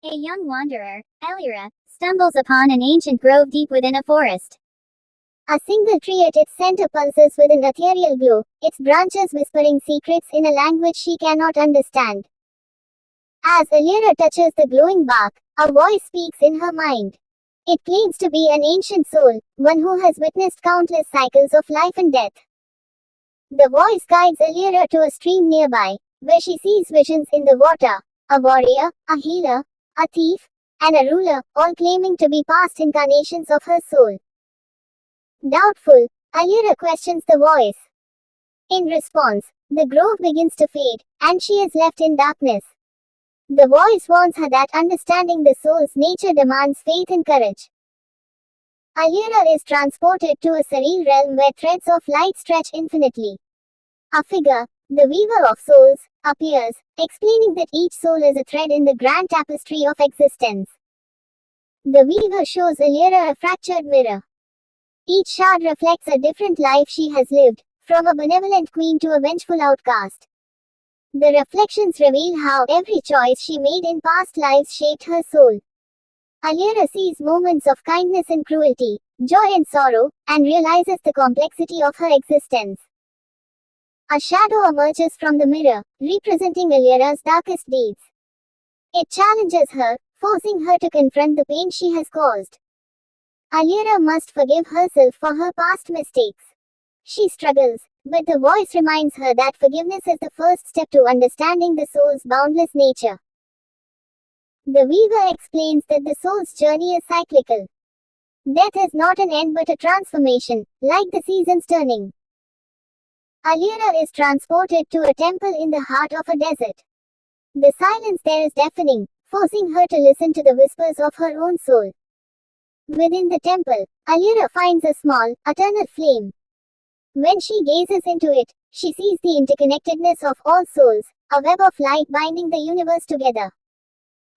A young wanderer, Elira, stumbles upon an ancient grove deep within a forest. A single tree at its center pulses with an ethereal glow, its branches whispering secrets in a language she cannot understand. As Elira touches the glowing bark, a voice speaks in her mind. It claims to be an ancient soul, one who has witnessed countless cycles of life and death. The voice guides Elira to a stream nearby, where she sees visions in the water, a warrior, a healer, a thief, and a ruler, all claiming to be past incarnations of her soul. Doubtful, Elira questions the voice. In response, the grove begins to fade, and she is left in darkness. The voice warns her that understanding the soul's nature demands faith and courage. Elira is transported to a surreal realm where threads of light stretch infinitely. A figure, the weaver of souls, appears, explaining that each soul is a thread in the grand tapestry of existence. The weaver shows Elira a fractured mirror. Each shard reflects a different life she has lived, from a benevolent queen to a vengeful outcast. The reflections reveal how every choice she made in past lives shaped her soul. Elira sees moments of kindness and cruelty, joy and sorrow, and realizes the complexity of her existence. A shadow emerges from the mirror, representing Elira's darkest deeds. It challenges her, forcing her to confront the pain she has caused. Elira must forgive herself for her past mistakes. She struggles, but the voice reminds her that forgiveness is the first step to understanding the soul's boundless nature. The weaver explains that the soul's journey is cyclical. Death is not an end but a transformation, like the seasons turning. Elira is transported to a temple in the heart of a desert. The silence there is deafening, forcing her to listen to the whispers of her own soul. Within the temple, Elira finds a small, eternal flame. When she gazes into it, she sees the interconnectedness of all souls, a web of light binding the universe together.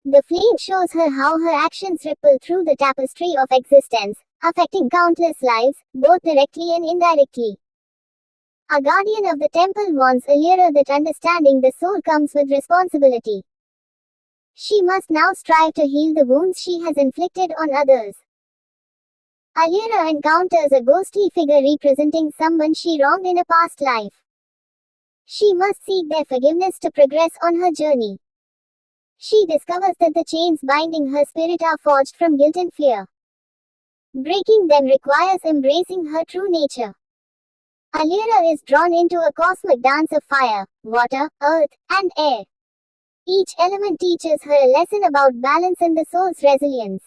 The flame shows her how her actions ripple through the tapestry of existence, affecting countless lives, both directly and indirectly. A guardian of the temple warns Elira that understanding the soul comes with responsibility. She must now strive to heal the wounds she has inflicted on others. Elira encounters a ghostly figure representing someone she wronged in a past life. She must seek their forgiveness to progress on her journey. She discovers that the chains binding her spirit are forged from guilt and fear. Breaking them requires embracing her true nature. Elira is drawn into a cosmic dance of fire, water, earth, and air. Each element teaches her a lesson about balance and the soul's resilience.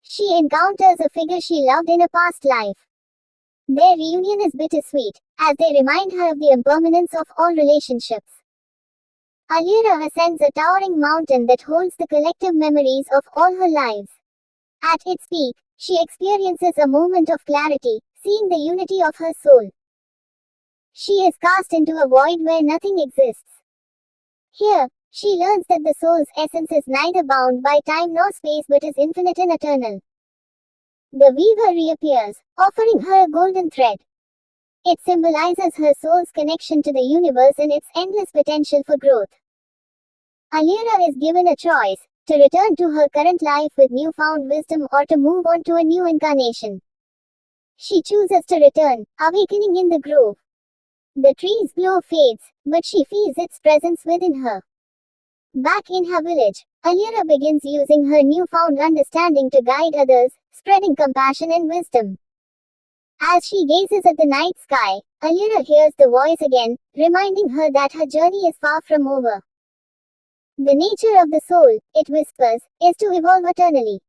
She encounters a figure she loved in a past life. Their reunion is bittersweet, as they remind her of the impermanence of all relationships. Elira ascends a towering mountain that holds the collective memories of all her lives. At its peak, she experiences a moment of clarity, seeing the unity of her soul. She is cast into a void where nothing exists. Here, she learns that the soul's essence is neither bound by time nor space but is infinite and eternal. The weaver reappears, offering her a golden thread. It symbolizes her soul's connection to the universe and its endless potential for growth. Elira is given a choice, to return to her current life with newfound wisdom or to move on to a new incarnation. She chooses to return, awakening in the grove. The tree's glow fades, but she feels its presence within her. Back in her village, Elira begins using her newfound understanding to guide others, spreading compassion and wisdom. As she gazes at the night sky, Elira hears the voice again, reminding her that her journey is far from over. The nature of the soul, it whispers, is to evolve eternally.